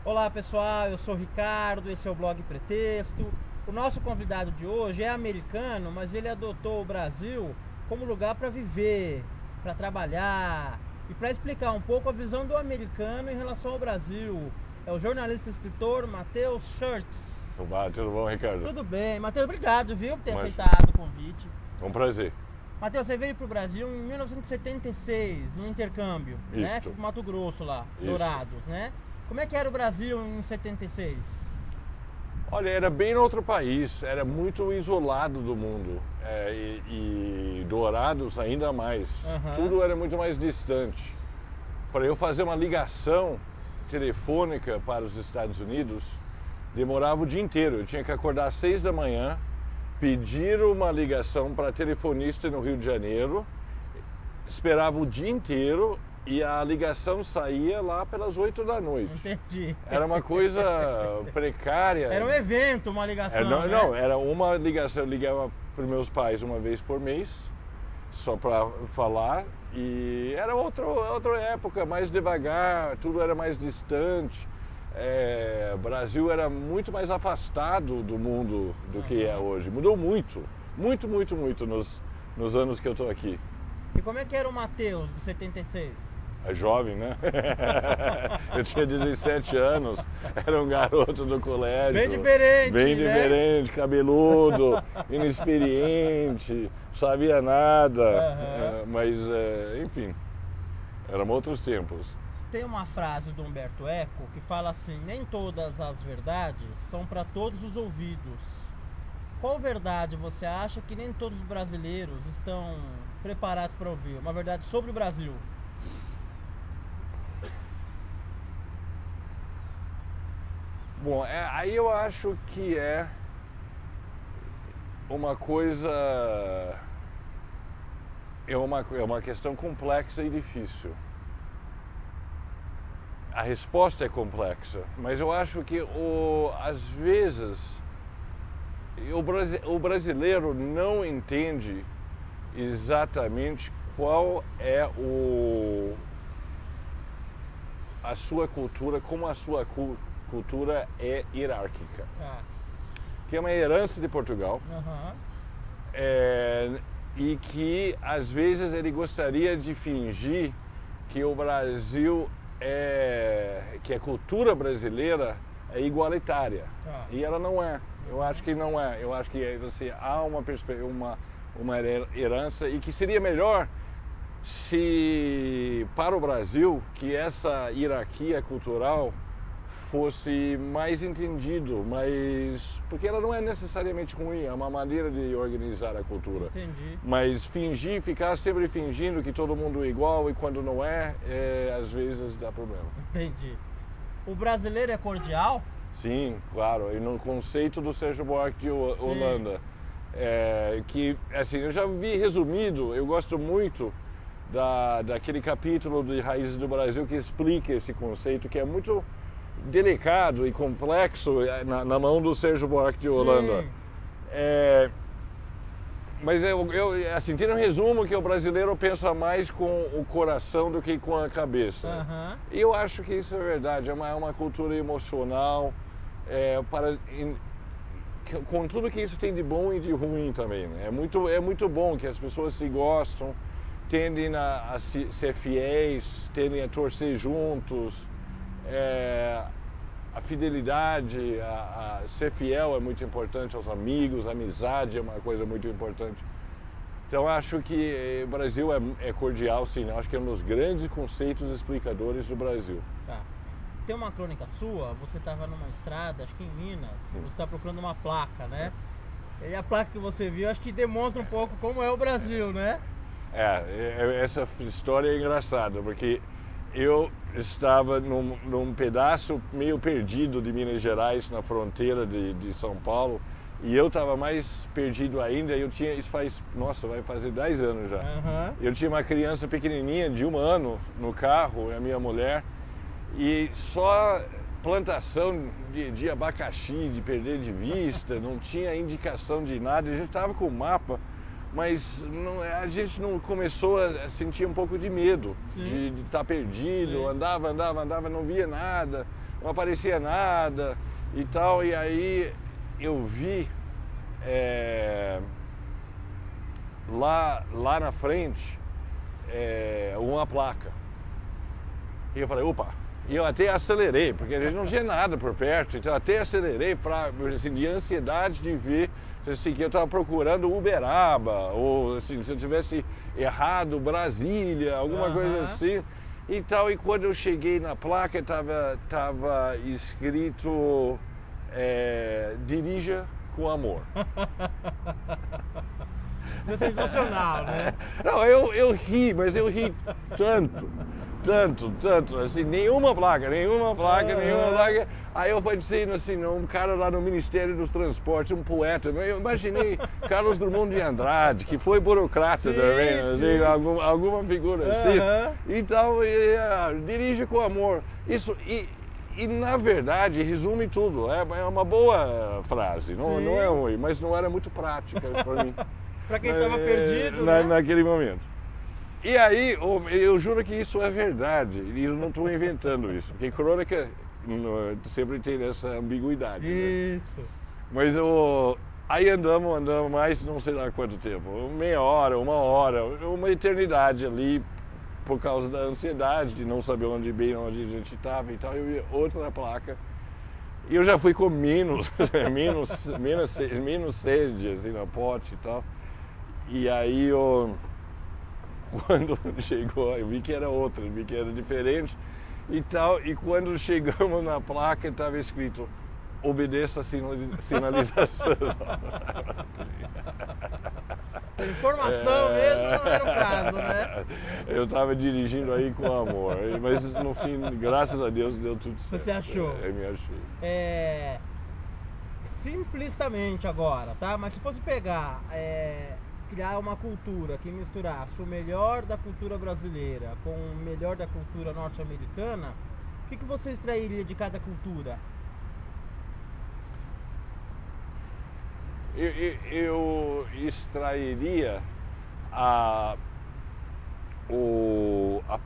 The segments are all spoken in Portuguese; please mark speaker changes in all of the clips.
Speaker 1: Olá pessoal, eu sou o Ricardo, esse é o blog Pretexto. O nosso convidado de hoje é americano, mas ele adotou o Brasil como lugar para viver, para trabalhar e para explicar um pouco a visão do americano em relação ao Brasil. É o jornalista e escritor Matheus Schurtz.
Speaker 2: Olá, tudo bom, Ricardo?
Speaker 1: Tudo bem. Matheus, obrigado, viu, por ter aceitado o convite.
Speaker 2: É um prazer.
Speaker 1: Matheus, você veio para o Brasil em 1976, no intercâmbio, né? Fui pro Mato Grosso lá, Dourados, né? Como é que era o Brasil em 76?
Speaker 2: Olha, era bem outro país, era muito isolado do mundo, e Dourados ainda mais. Tudo era muito mais distante. Para eu fazer uma ligação telefônica para os Estados Unidos, demorava o dia inteiro. Eu tinha que acordar às 6 da manhã, pedir uma ligação para telefonista no Rio de Janeiro, esperava o dia inteiro e a ligação saía lá pelas 8 da noite.
Speaker 1: Entendi.
Speaker 2: Era uma coisa precária.
Speaker 1: Era um evento, uma ligação,
Speaker 2: não, era uma ligação. Eu ligava para os meus pais uma vez por mês, só para falar. E era outra época, mais devagar, tudo era mais distante. O Brasil era muito mais afastado do mundo do que é hoje. Mudou muito nos anos que eu estou aqui.
Speaker 1: E como é que era o Matheus de 76?
Speaker 2: É jovem, né? Eu tinha 17 anos, era um garoto do colégio.
Speaker 1: Bem diferente,
Speaker 2: Bem
Speaker 1: né?
Speaker 2: diferente, cabeludo, inexperiente, sabia nada. Mas, enfim, eram outros tempos.
Speaker 1: Tem uma frase do Humberto Eco que fala assim: nem todas as verdades são para todos os ouvidos. Qual verdade você acha que nem todos os brasileiros estão preparados para ouvir? Uma verdade sobre o Brasil.
Speaker 2: Bom, aí eu acho que é uma coisa, é uma questão complexa e difícil. A resposta é complexa, mas eu acho que às vezes o brasileiro não entende exatamente qual é a sua cultura, como a sua cultura é hierárquica, que é uma herança de Portugal, e que às vezes ele gostaria de fingir que o Brasil que a cultura brasileira é igualitária, e ela não é. Eu acho que não é. Eu acho que há uma herança, e que seria melhor se para o Brasil que essa hierarquia cultural fosse mais entendido, porque ela não é necessariamente ruim, é uma maneira de organizar a cultura.
Speaker 1: Entendi.
Speaker 2: Mas ficar sempre fingindo que todo mundo é igual, e quando não às vezes dá problema.
Speaker 1: Entendi. O brasileiro é cordial?
Speaker 2: Sim, claro. E no conceito do Sérgio Buarque de Holanda, que assim, eu já vi resumido, eu gosto muito daquele capítulo de Raízes do Brasil que explica esse conceito, que é muito delicado e complexo na mão do Sérgio Buarque de Holanda. Mas assim, tem um resumo que o brasileiro pensa mais com o coração do que com a cabeça. E eu acho que isso é verdade, é uma cultura emocional, com tudo que isso tem de bom e de ruim também, né? É muito bom que as pessoas se gostam, tendem a ser fiéis, tendem a torcer juntos. A fidelidade, a ser fiel é muito importante aos amigos, a amizade é uma coisa muito importante. Então acho que o Brasil é cordial, sim. Eu acho que é um dos grandes conceitos explicadores do Brasil.
Speaker 1: Tem uma crônica sua, você estava numa estrada, acho que em Minas, você está procurando uma placa, né? E a placa que você viu, acho que demonstra um pouco como é o Brasil, né?
Speaker 2: Essa história é engraçada, porque eu estava num pedaço meio perdido de Minas Gerais, na fronteira de São Paulo, e eu estava mais perdido ainda. Vai fazer 10 anos já. Eu tinha uma criança pequenininha de 1 ano no carro, a minha mulher, e só plantação de abacaxi, de perder de vista, não tinha indicação de nada. A gente estava com o mapa mas a gente não começou a sentir um pouco de medo de estar perdido. Sim. Andava, não via nada, não aparecia nada e tal. E aí eu vi lá na frente uma placa. E eu falei, opa! E eu até acelerei, porque a gente não tinha nada por perto, então eu até acelerei assim, de ansiedade de ver assim, que eu estava procurando Uberaba, ou assim, se eu tivesse errado Brasília, alguma coisa assim. E tal, e quando eu cheguei na placa, estava escrito dirija com amor.
Speaker 1: É sensacional, né?
Speaker 2: Não, eu ri, mas eu ri tanto, assim, nenhuma placa. Aí eu pensei assim, um cara lá no Ministério dos Transportes, um poeta, eu imaginei Carlos Drummond de Andrade, que foi burocrata também, assim, alguma figura assim. Então, dirige com amor. Isso, e na verdade resume tudo, é uma boa frase, não é ruim, mas não era muito prática para mim.
Speaker 1: Para quem estava perdido, né?
Speaker 2: Naquele momento. E aí, eu juro que isso é verdade, e eu não estou inventando isso, porque crônica sempre tem essa ambiguidade.
Speaker 1: Isso.
Speaker 2: Né? Mas aí andamos mais não sei lá quanto tempo, meia hora, uma eternidade ali, por causa da ansiedade de não saber onde a gente estava e tal. Eu vi outra placa e eu já fui com menos sede assim, na pote e tal. E aí quando chegou, eu vi que era outra, vi que era diferente e tal. E quando chegamos na placa estava escrito obedeça a sinalização.
Speaker 1: Informação mesmo não era o caso, né?
Speaker 2: Eu estava dirigindo aí com amor, mas no fim, graças a Deus, deu tudo certo.
Speaker 1: Você achou?
Speaker 2: Eu me achei.
Speaker 1: Simplistamente agora, tá? Mas se fosse pegar, criar uma cultura que misturasse o melhor da cultura brasileira com o melhor da cultura norte-americana, o que você extrairia de cada cultura?
Speaker 2: Eu extrairia a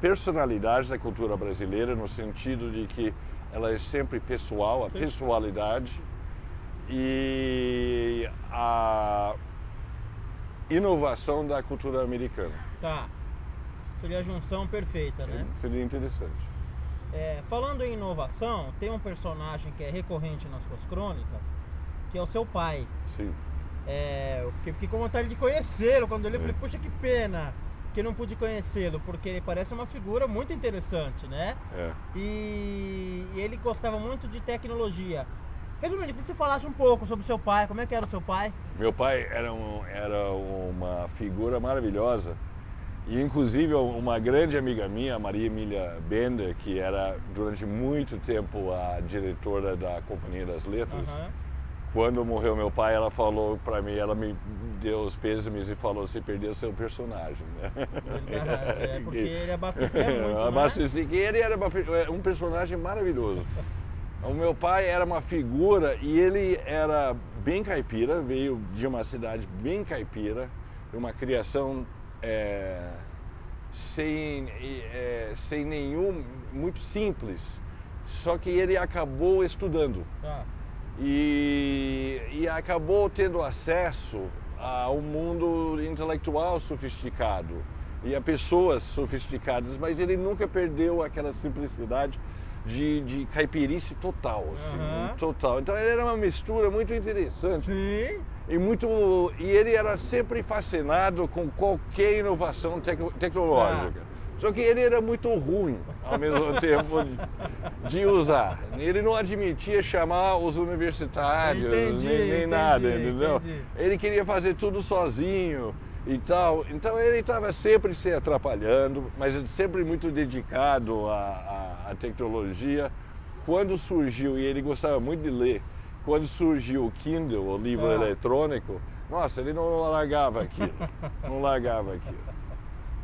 Speaker 2: personalidade da cultura brasileira, no sentido de que ela é sempre pessoal, a pessoalidade, e a inovação da cultura americana.
Speaker 1: Tá. Seria a junção perfeita, né?
Speaker 2: Seria interessante.
Speaker 1: Falando em inovação, tem um personagem que é recorrente nas suas crônicas, que é o seu pai.
Speaker 2: Sim.
Speaker 1: Eu fiquei com vontade de conhecê-lo. Quando eu li, eu falei, poxa, que pena que eu não pude conhecê-lo, porque ele parece uma figura muito interessante, né? E ele gostava muito de tecnologia. Resumindo, queria que você falasse um pouco sobre o seu pai, como é que era o seu pai?
Speaker 2: Meu pai era uma figura maravilhosa. E inclusive uma grande amiga minha, Maria Emília Bender, que era durante muito tempo a diretora da Companhia das Letras, quando morreu meu pai, ela falou para mim, ela me deu os pêsames e falou, você perdeu seu personagem, né?
Speaker 1: Verdade, porque ele abastecia muito,
Speaker 2: abastecia, que ele era um personagem maravilhoso. O meu pai era uma figura e ele era bem caipira, veio de uma cidade bem caipira, uma criação sem nenhum, muito simples, só que ele acabou estudando. E acabou tendo acesso a um mundo intelectual sofisticado e a pessoas sofisticadas, mas ele nunca perdeu aquela simplicidade de caipirice total, assim, total. Então ele era uma mistura muito interessante.
Speaker 1: Sim.
Speaker 2: E ele era sempre fascinado com qualquer inovação tecnológica. Só que ele era muito ruim, ao mesmo tempo, de usar. Ele não admitia chamar os universitários, nem nada, entendeu? Ele queria fazer tudo sozinho e tal. Então ele estava sempre se atrapalhando, mas sempre muito dedicado à tecnologia. Quando surgiu, e ele gostava muito de ler, quando surgiu o Kindle, o livro eletrônico, nossa, ele não largava aquilo,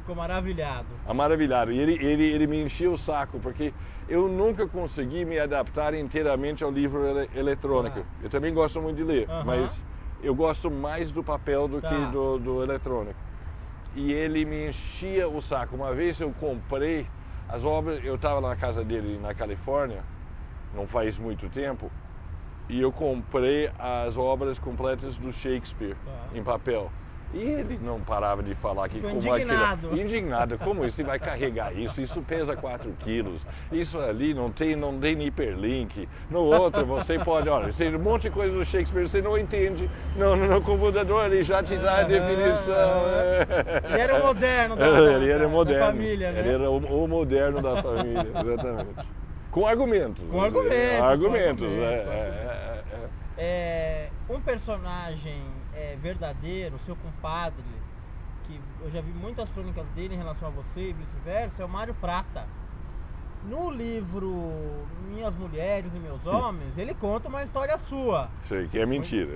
Speaker 1: Ficou maravilhado.
Speaker 2: Maravilhado. E ele me enchia o saco, porque eu nunca consegui me adaptar inteiramente ao livro eletrônico. Eu também gosto muito de ler, eu gosto mais do papel do que do eletrônico. E ele me enchia o saco. Uma vez eu comprei as obras, eu estava na casa dele na Califórnia, não faz muito tempo, e eu comprei as obras completas do Shakespeare em papel. E ele não parava de falar que como
Speaker 1: indignado.
Speaker 2: Aquilo... Indignado. Como você vai carregar isso? Isso pesa 4 quilos. Isso ali não tem hiperlink. No outro você pode... Olha, um monte de coisa do Shakespeare você não entende. No computador ele já te dá a definição.
Speaker 1: Ele era o moderno da família, né?
Speaker 2: Ele era o moderno da família, exatamente. Com argumentos.
Speaker 1: Com argumentos.
Speaker 2: Argumentos,
Speaker 1: um personagem verdadeiro, seu compadre, que eu já vi muitas crônicas dele em relação a você e vice-versa, é o Mário Prata. No livro Minhas Mulheres e Meus Homens, ele conta uma história sua.
Speaker 2: Sei que é mentira.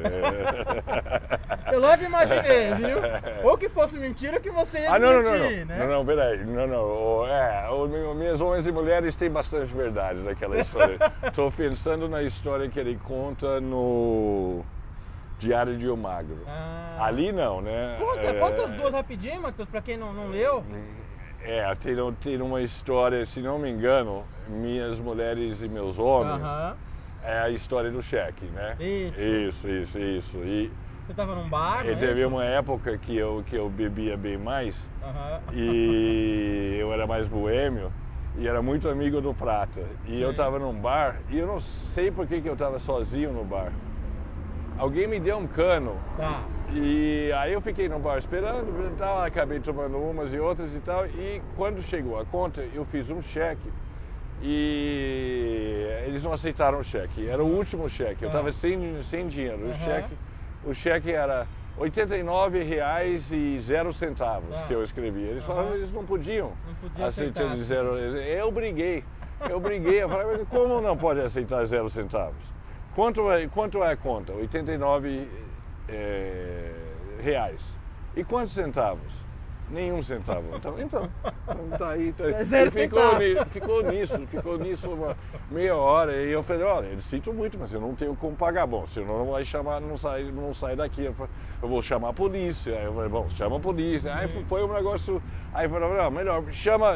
Speaker 1: Eu logo imaginei, viu? Ou que fosse mentira, que você ia mentir, né?
Speaker 2: Não, peraí. Minhas Homens e Mulheres tem bastante verdade naquela história. Estou pensando na história que ele conta no Diário de um Magro. Ali não, né?
Speaker 1: Conta as duas rapidinho, Matheus, pra quem não leu.
Speaker 2: Tem uma história, se não me engano, Minhas Mulheres e Meus Homens, é a história do cheque, né? Isso. E
Speaker 1: você estava num bar,
Speaker 2: e teve uma época que eu bebia bem mais, e eu era mais boêmio, e era muito amigo do Prata. E eu estava num bar, e eu não sei por que eu estava sozinho no bar. Alguém me deu um cano. E aí eu fiquei no bar esperando, acabei tomando umas e outras e tal, e quando chegou a conta, eu fiz um cheque e eles não aceitaram o cheque, era o último cheque, eu estava sem dinheiro, o cheque era R$ 89,00 que eu escrevi, eles falaram que eles não podiam aceitar 0. Eu briguei, eu falei, mas como não pode aceitar 0 centavos? Quanto é a conta? R$ 89,00. E quantos centavos? Nenhum centavo. Então tá aí. Ficou nisso uma meia hora. E eu falei, olha, eu sinto muito, mas eu não tenho como pagar. Bom, senão não vai chamar, não sai daqui. Eu vou chamar a polícia. Aí eu falei, bom, chama a polícia. Aí foi um negócio. Aí eu falei, não, melhor,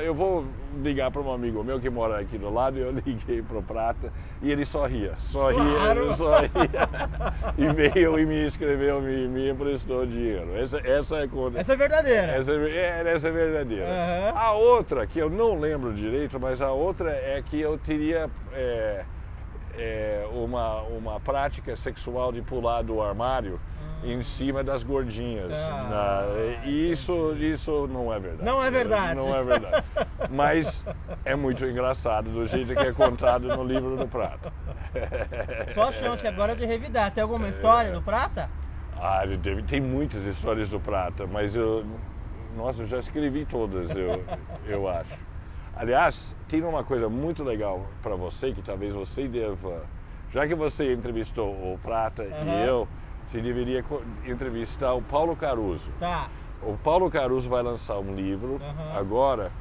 Speaker 2: eu vou ligar para um amigo meu que mora aqui do lado. E eu liguei pro Prata e ele só ria. E veio e me escreveu, me emprestou dinheiro. Essa é a conta.
Speaker 1: Essa é verdadeira.
Speaker 2: Essa é verdadeira. A outra, que eu não lembro direito, mas a outra é que eu teria uma prática sexual de pular do armário em cima das gordinhas. Isso não é verdade.
Speaker 1: Não é verdade.
Speaker 2: Não é verdade. Mas é muito engraçado do jeito que é contado no livro do Prata.
Speaker 1: Só a chance agora de revidar. Tem alguma história do Prata?
Speaker 2: Tem muitas histórias do Prata, mas eu já escrevi todas, eu acho. Aliás, tem uma coisa muito legal para você, que talvez você deva, já que você entrevistou o Prata e você deveria entrevistar o Paulo Caruso. O Paulo Caruso vai lançar um livro agora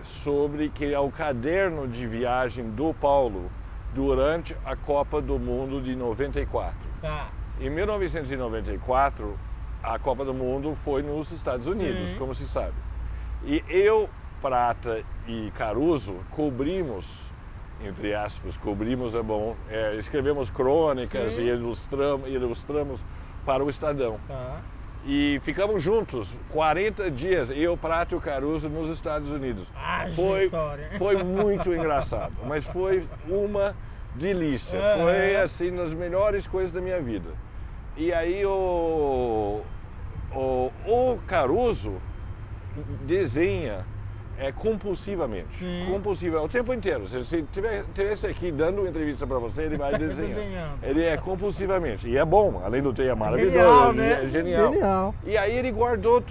Speaker 2: sobre que é o caderno de viagem do Paulo durante a Copa do Mundo de 94. Em 1994, a Copa do Mundo foi nos Estados Unidos, como se sabe. E eu, Prata e Caruso cobrimos, entre aspas, escrevemos crônicas e ilustramos para o Estadão. E ficamos juntos 40 dias, eu, Prata e o Caruso, nos Estados Unidos. Foi muito engraçado, mas foi uma delícia. Foi assim, das melhores coisas da minha vida. E aí o Caruso desenha compulsivamente. O tempo inteiro. Se estivesse aqui dando uma entrevista para você, ele vai desenhando. Ele é compulsivamente. E é bom, além do ter, é maravilhoso. É genial. E aí ele guardou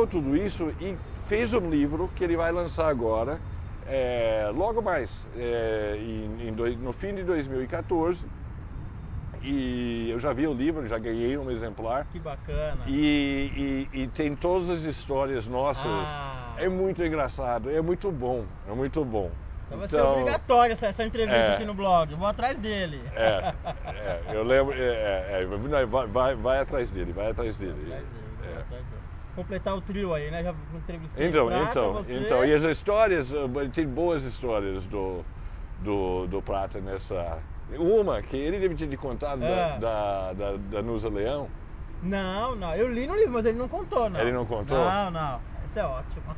Speaker 2: tudo isso e fez um livro que ele vai lançar agora, logo mais, no fim de 2014. E eu já vi o livro, já ganhei um exemplar.
Speaker 1: Que bacana.
Speaker 2: E tem todas as histórias nossas. É muito engraçado, é muito bom,
Speaker 1: Vai ser obrigatório essa entrevista aqui no blog. Eu vou atrás dele.
Speaker 2: Eu lembro. Vai atrás dele, vai atrás dele.
Speaker 1: Completar o trio aí, né? Já entrevistei
Speaker 2: então, e as histórias, tem boas histórias do Prata nessa. Uma que ele deve ter contado da Nusa Leão.
Speaker 1: Não, eu li no livro, mas ele não contou, não.
Speaker 2: Ele não contou?
Speaker 1: Não. Isso é ótimo.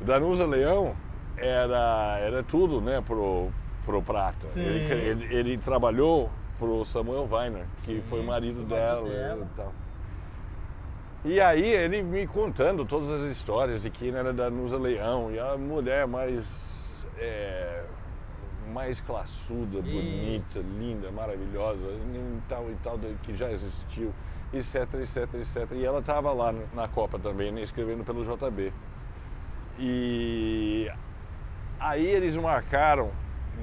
Speaker 2: Da Nusa Leão era tudo, né, pro Prata. Ele trabalhou pro Samuel Weiner, que foi marido dela e tal. E aí ele me contando todas as histórias de quem era da Nusa Leão, e a mulher mais classuda, bonita, linda, maravilhosa, e tal, que já existiu, etc. E ela estava lá na Copa também, né, escrevendo pelo JB. E aí eles marcaram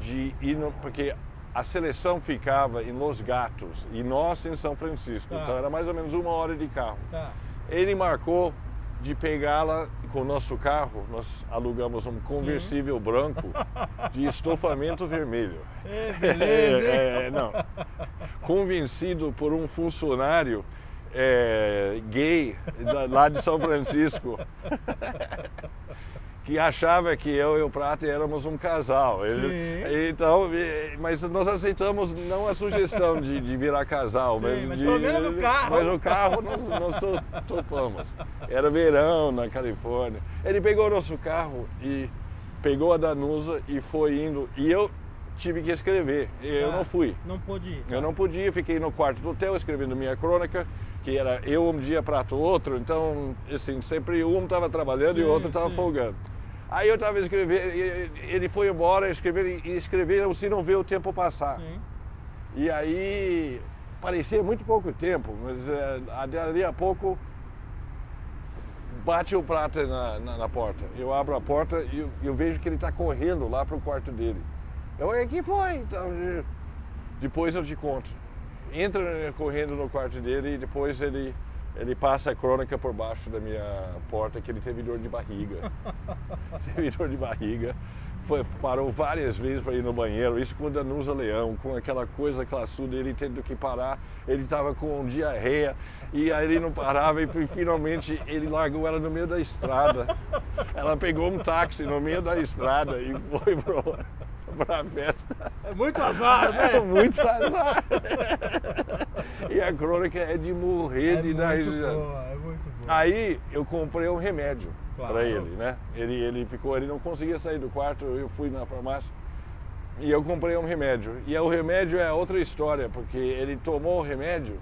Speaker 2: de ir, porque a seleção ficava em Los Gatos e nós em São Francisco, então era mais ou menos 1 hora de carro. Ele marcou de pegá-la com o nosso carro, nós alugamos um conversível branco de estofamento vermelho.
Speaker 1: Beleza.
Speaker 2: Convencido por um funcionário gay lá de São Francisco, que achava que eu e o Prata éramos um casal. Então, mas nós aceitamos não a sugestão de virar casal, mas
Speaker 1: pelo menos o carro.
Speaker 2: Mas o carro nós topamos. Era verão na Califórnia. Ele pegou o nosso carro e pegou a Danusa e foi indo. E eu tive que escrever. Eu não fui.
Speaker 1: Não pôde ir.
Speaker 2: Eu não podia, fiquei no quarto do hotel escrevendo minha crônica, que era eu um dia, Prata o outro. Então, assim, sempre um estava trabalhando e o outro estava folgando. Aí eu estava escrevendo, ele foi embora e escrever assim, não vê o tempo passar. E aí, parecia muito pouco tempo, mas dali a pouco bate o Prata na porta. Eu abro a porta e eu vejo que ele está correndo lá para o quarto dele. Eu falei, que foi? Então, depois eu te conto. Entra correndo no quarto dele e depois ele passa a crônica por baixo da minha porta, que ele teve dor de barriga. Parou várias vezes para ir no banheiro, isso com a Danusa Leão, com aquela coisa classuda, ele tendo que parar, ele estava com diarreia, e aí ele não parava, e finalmente ele largou ela no meio da estrada. Ela pegou um táxi no meio da estrada e foi para a festa.
Speaker 1: É muito azar, né?
Speaker 2: Muito azar. E a crônica é de morrer de dar risada.
Speaker 1: É muito boa.
Speaker 2: Aí eu comprei um remédio para ele, né? Ele não conseguia sair do quarto, eu fui na farmácia e eu comprei um remédio. E o remédio é outra história, porque ele tomou o remédio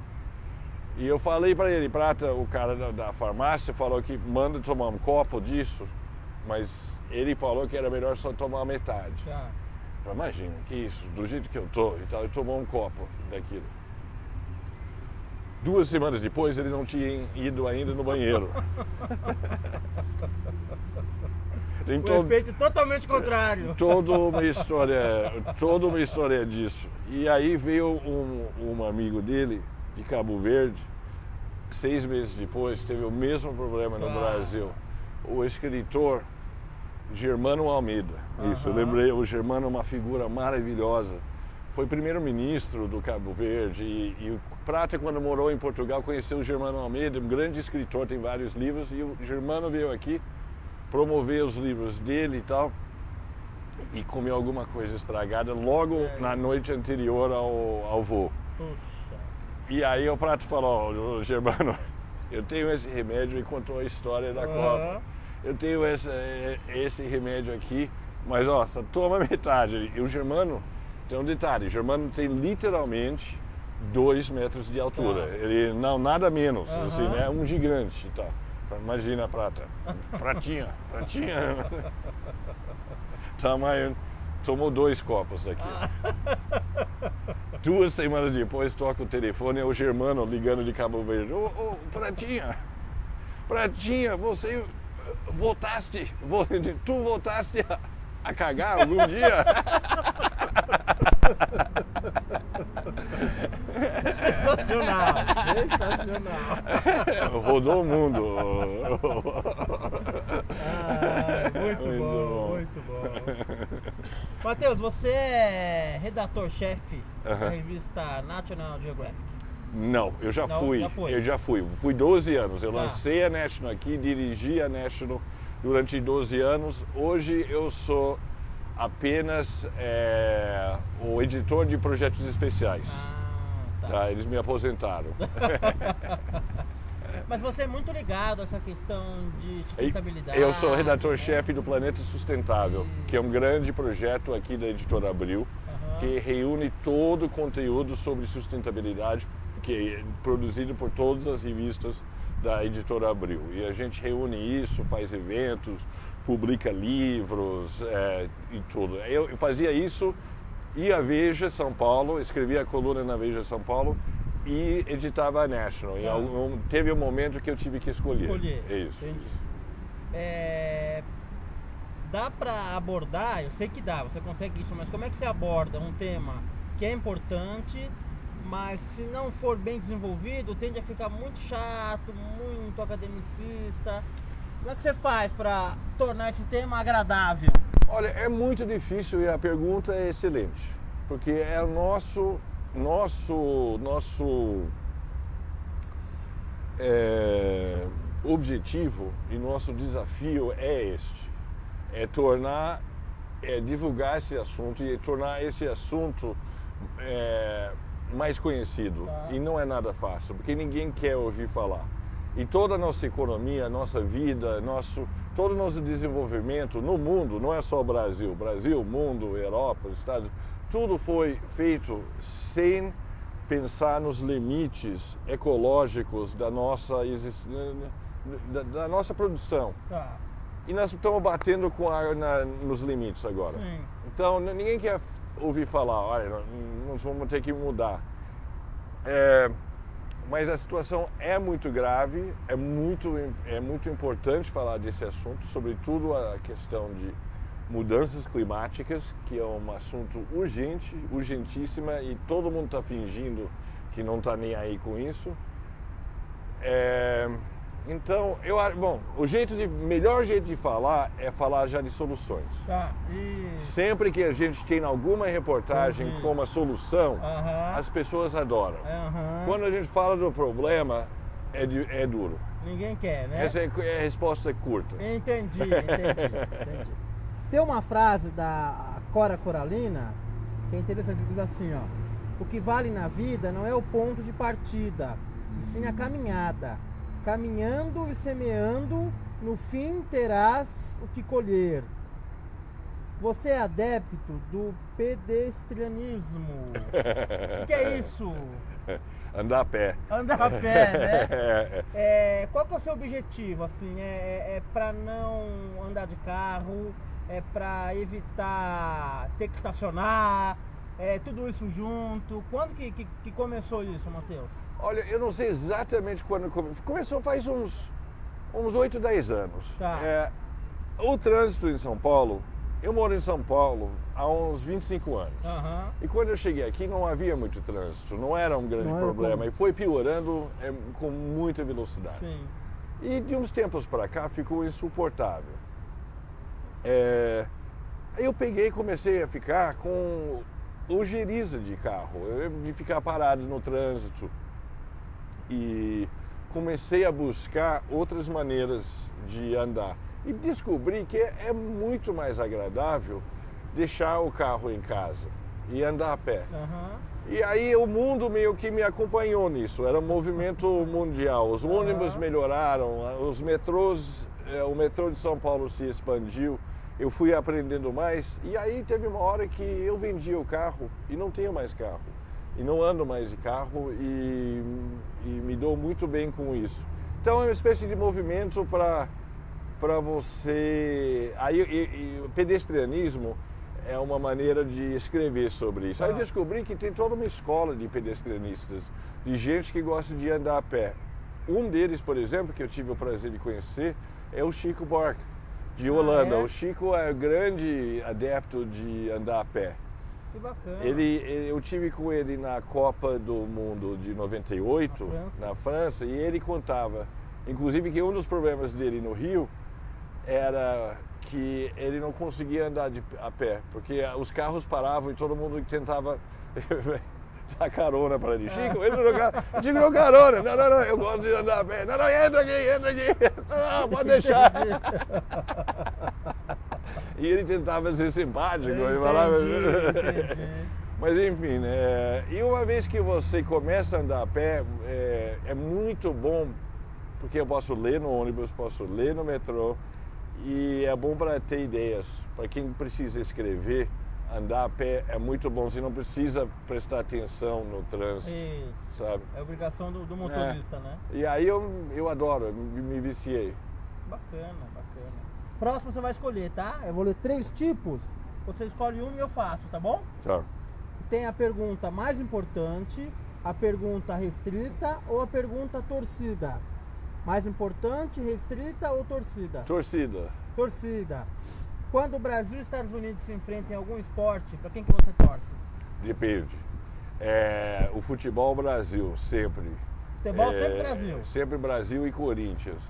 Speaker 2: e eu falei para ele, Prata, o cara da farmácia falou que manda tomar um copo disso, mas ele falou que era melhor só tomar metade. Imagina, que isso, do jeito que eu tô e tal, ele tomou um copo daquilo. 2 semanas depois ele não tinha ido ainda no banheiro.
Speaker 1: O efeito totalmente contrário.
Speaker 2: Toda uma história disso. E aí veio um amigo dele, de Cabo Verde, 6 meses depois, teve o mesmo problema no Brasil. O escritor Germano Almeida. Isso, eu lembrei, o Germano é uma figura maravilhosa. Foi primeiro-ministro do Cabo Verde e o Prata, quando morou em Portugal, conheceu o Germano Almeida, um grande escritor, tem vários livros, e o Germano veio aqui promover os livros dele e tal, e comeu alguma coisa estragada logo na noite anterior ao voo. E aí o Prata falou, Germano, eu tenho esse remédio, e contou a história da Copa. Eu tenho esse remédio aqui, mas ó, só toma metade. E o Germano, tem um detalhe, o Germano tem literalmente 2 metros de altura. Ele, não, nada menos, assim, né? Um gigante e tal. Imagina a Prata. Pratinha. Tamanho, tomou 2 copos daqui. 2 semanas depois toca o telefone, é o Germano ligando de Cabo Verde. Ô, Pratinha, você tu voltaste a cagar algum dia? Sensacional. Rodou o mundo.
Speaker 1: Muito bom. Matheus, você é redator-chefe da revista National Geographic?
Speaker 2: Não, eu já fui. Eu já fui. Fui 12 anos. Eu lancei a National aqui, dirigi a National durante 12 anos. Hoje eu sou apenas o editor de projetos especiais. Tá, eles me aposentaram.
Speaker 1: Mas você é muito ligado a essa questão de sustentabilidade.
Speaker 2: Eu sou redator-chefe do Planeta Sustentável, que é um grande projeto aqui da Editora Abril, que reúne todo o conteúdo sobre sustentabilidade, que é produzido por todas as revistas da Editora Abril. E a gente reúne isso, faz eventos, publica livros e tudo. Eu fazia isso, ia à Veja São Paulo, escrevia a coluna na Veja São Paulo e editava a National. Teve um momento que eu tive que escolher. Isso.
Speaker 1: Dá para abordar, eu sei que dá, você consegue isso, mas como é que você aborda um tema que é importante, mas se não for bem desenvolvido, tende a ficar muito chato, muito academicista? Como é que você faz para tornar esse tema agradável?
Speaker 2: Olha, é muito difícil e a pergunta é excelente, porque é o nosso objetivo e nosso desafio é este, divulgar esse assunto e tornar esse assunto mais conhecido. E não é nada fácil, porque ninguém quer ouvir falar. E toda a nossa economia, nossa vida, todo o nosso desenvolvimento no mundo, não é só o Brasil, mundo, Europa, Estados, tudo foi feito sem pensar nos limites ecológicos da nossa produção. E nós estamos batendo com nos limites agora.
Speaker 1: Sim.
Speaker 2: Então, ninguém quer ouvir falar, olha, nós vamos ter que mudar. Mas a situação é muito grave, é muito importante falar desse assunto, sobretudo a questão de mudanças climáticas, que é um assunto urgentíssima, e todo mundo está fingindo que não está nem aí com isso. Então, o melhor jeito de falar é falar já de soluções. Sempre que a gente tem alguma reportagem com uma solução, as pessoas adoram. Quando a gente fala do problema, é duro.
Speaker 1: Ninguém quer, né?
Speaker 2: Essa é a resposta curta.
Speaker 1: Entendi. Tem uma frase da Cora Coralina que é interessante, diz assim, ó: o que vale na vida não é o ponto de partida, e sim a caminhada. Caminhando e semeando, no fim terás o que colher. Você é adepto do pedestrianismo. O que é isso?
Speaker 2: Andar a pé.
Speaker 1: Andar a pé, né? Qual que é o seu objetivo? Assim, é para não andar de carro? É para evitar ter que estacionar? Tudo isso junto? Quando que começou isso, Matheus?
Speaker 2: Olha, eu não sei exatamente quando começou, faz uns 8, 10 anos. O trânsito em São Paulo, eu moro em São Paulo há uns 25 anos. E quando eu cheguei aqui não havia muito trânsito, não era um grande problema. E foi piorando com muita velocidade.
Speaker 1: Sim.
Speaker 2: E de uns tempos para cá ficou insuportável. Eu peguei e comecei a ficar com ojeriza de carro, de ficar parado no trânsito. E comecei a buscar outras maneiras de andar. E descobri que é muito mais agradável deixar o carro em casa e andar a pé. E aí o mundo meio que me acompanhou nisso, era um movimento mundial. Os ônibus melhoraram, os metrôs, o metrô de São Paulo se expandiu, eu fui aprendendo mais. E aí teve uma hora que eu vendi o carro e não tenho mais carro. E não ando mais de carro e me dou muito bem com isso. Então é uma espécie de movimento para você... o pedestrianismo é uma maneira de escrever sobre isso. Aí eu descobri que tem toda uma escola de pedestrianistas, de gente que gosta de andar a pé. Um deles, por exemplo, que eu tive o prazer de conhecer, é o Chico Buarque, de Holanda. O Chico é grande adepto de andar a pé.
Speaker 1: Que bacana.
Speaker 2: Eu tive com ele na Copa do Mundo de 98, na França, e ele contava, inclusive, que um dos problemas dele no Rio era que ele não conseguia andar a pé, porque os carros paravam e todo mundo tentava dar carona para ele. Chico, entra no carro. Chico, não carona. Não, eu gosto de andar a pé. Não, entra aqui. Não, pode deixar. E ele tentava ser simpático. Ele falava... Mas enfim, né? E uma vez que você começa a andar a pé, é muito bom, porque eu posso ler no ônibus, posso ler no metrô, e é bom para ter ideias. Para quem precisa escrever, andar a pé é muito bom, você não precisa prestar atenção no trânsito, sabe?
Speaker 1: É obrigação do motorista, né?
Speaker 2: E aí eu adoro, me viciei.
Speaker 1: Bacana. Próximo você vai escolher, tá? Eu vou ler 3 tipos, você escolhe um e eu faço, tá bom?
Speaker 2: Tá.
Speaker 1: Tem a pergunta mais importante, a pergunta restrita ou a pergunta torcida? Mais importante, restrita ou torcida? Torcida. Quando o Brasil e Estados Unidos se enfrentam em algum esporte, para quem que você torce?
Speaker 2: Depende. O futebol Brasil, sempre.
Speaker 1: Futebol sempre Brasil?
Speaker 2: Sempre Brasil e Corinthians.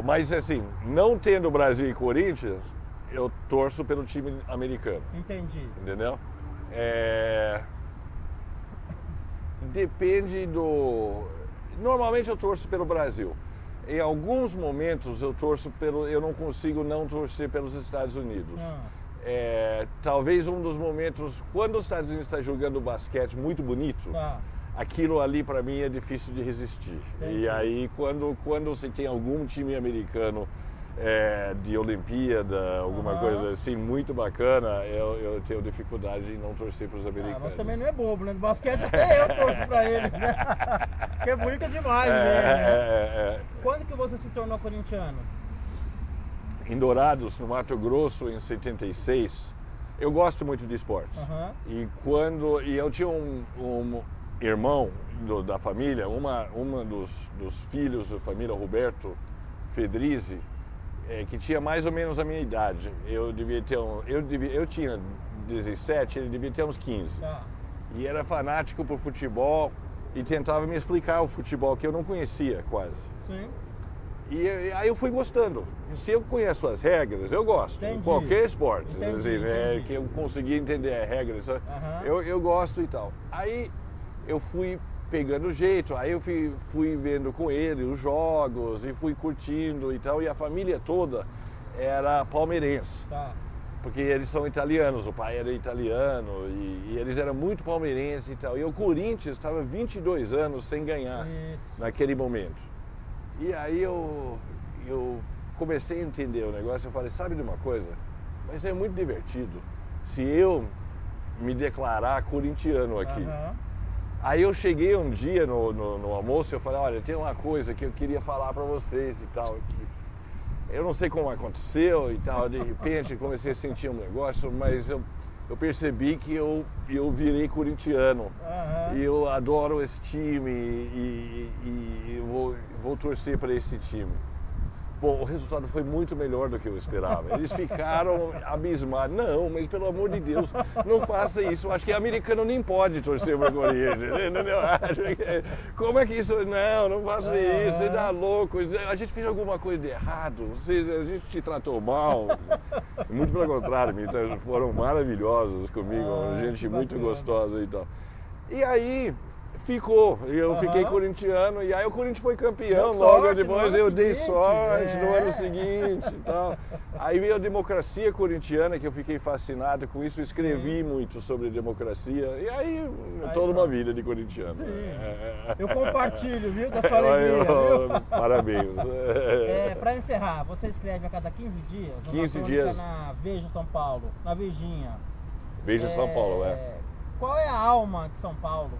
Speaker 2: Mas assim, não tendo Brasil e Corinthians, eu torço pelo time americano.
Speaker 1: Entendi.
Speaker 2: Entendeu? Depende do... Normalmente eu torço pelo Brasil. Em alguns momentos eu não consigo não torcer pelos Estados Unidos. Talvez um dos momentos, quando os Estados Unidos está jogando basquete muito bonito, aquilo ali para mim é difícil de resistir.
Speaker 1: Entendi.
Speaker 2: E aí quando você tem algum time americano de Olimpíada, alguma coisa assim, muito bacana, eu tenho dificuldade em não torcer para os americanos.
Speaker 1: Mas também não é bobo, né? No basquete até eu torço para eles, né? Que é bonito demais, né? Quando que você se tornou corintiano?
Speaker 2: Em Dourados, no Mato Grosso, em 76. Eu gosto muito de esportes. E eu tinha um irmão da família, uma dos filhos da família, Roberto Fedrizzi, que tinha mais ou menos a minha idade. Eu tinha 17, ele devia ter uns 15. E era fanático por futebol e tentava me explicar o futebol que eu não conhecia quase.
Speaker 1: Sim.
Speaker 2: E aí eu fui gostando. Se eu conheço as regras, eu gosto.
Speaker 1: Entendi.
Speaker 2: Em qualquer esporte.
Speaker 1: Entendi.
Speaker 2: Que eu consegui entender as regras, eu gosto e tal. Aí eu fui pegando jeito, aí eu fui vendo com ele os jogos e fui curtindo e tal. E a família toda era palmeirense. Porque eles são italianos, o pai era italiano e eles eram muito palmeirenses e tal. E o Corinthians estava 22 anos sem ganhar naquele momento. E aí eu comecei a entender o negócio, eu falei, sabe de uma coisa? Vai ser muito divertido se eu me declarar corintiano aqui. Aí eu cheguei um dia no almoço e eu falei, olha, tem uma coisa que eu queria falar para vocês e tal. Eu não sei como aconteceu e tal, de repente comecei a sentir um negócio, mas eu percebi que eu virei corintiano. E eu adoro esse time e eu vou torcer para esse time. Bom, o resultado foi muito melhor do que eu esperava. Eles ficaram abismados. Não, mas pelo amor de Deus, não faça isso. Eu acho que americano nem pode torcer para o Corinthians. Entendeu? Como é que isso... Não faça isso, você dá louco. A gente fez alguma coisa de errado, a gente te tratou mal. Muito pelo contrário, foram maravilhosos comigo, gente muito gostosa e tal. E aí... eu fiquei corintiano e aí o Corinthians foi campeão, logo depois eu dei sorte no ano seguinte e tal. Aí veio a democracia corintiana, que eu fiquei fascinado com isso, escrevi muito sobre democracia e aí toda uma vida de corintiano.
Speaker 1: Eu compartilho, viu, da sua alegria, viu?
Speaker 2: Parabéns.
Speaker 1: Para encerrar, você escreve a cada 15 dias?
Speaker 2: 15 dias.
Speaker 1: Na Veja São Paulo, na Vejinha.
Speaker 2: Veja São Paulo,
Speaker 1: Qual é a alma de São Paulo?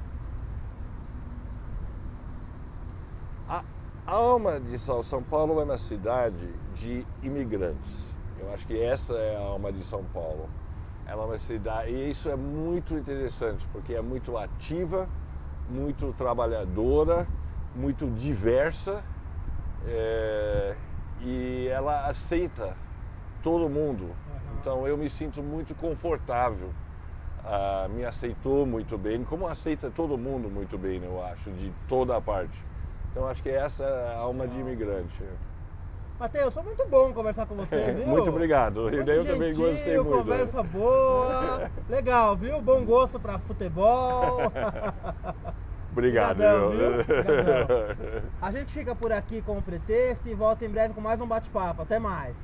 Speaker 2: A alma de São Paulo é uma cidade de imigrantes. Eu acho que essa é a alma de São Paulo. Ela é uma cidade, e isso é muito interessante, porque é muito ativa, muito trabalhadora, muito diversa, e ela aceita todo mundo. Então eu me sinto muito confortável. Me aceitou muito bem, como aceita todo mundo muito bem, eu acho, de toda a parte. Então acho que essa é a alma de imigrante.
Speaker 1: Matheus, foi muito bom conversar com você, viu?
Speaker 2: Muito obrigado.
Speaker 1: Muito
Speaker 2: Eu também gostei muito.
Speaker 1: Conversa boa. Legal, viu? Bom gosto para futebol.
Speaker 2: Obrigado.
Speaker 1: Obrigadão, viu? Obrigadão. A gente fica por aqui com o Pretexto e volta em breve com mais um bate-papo. Até mais.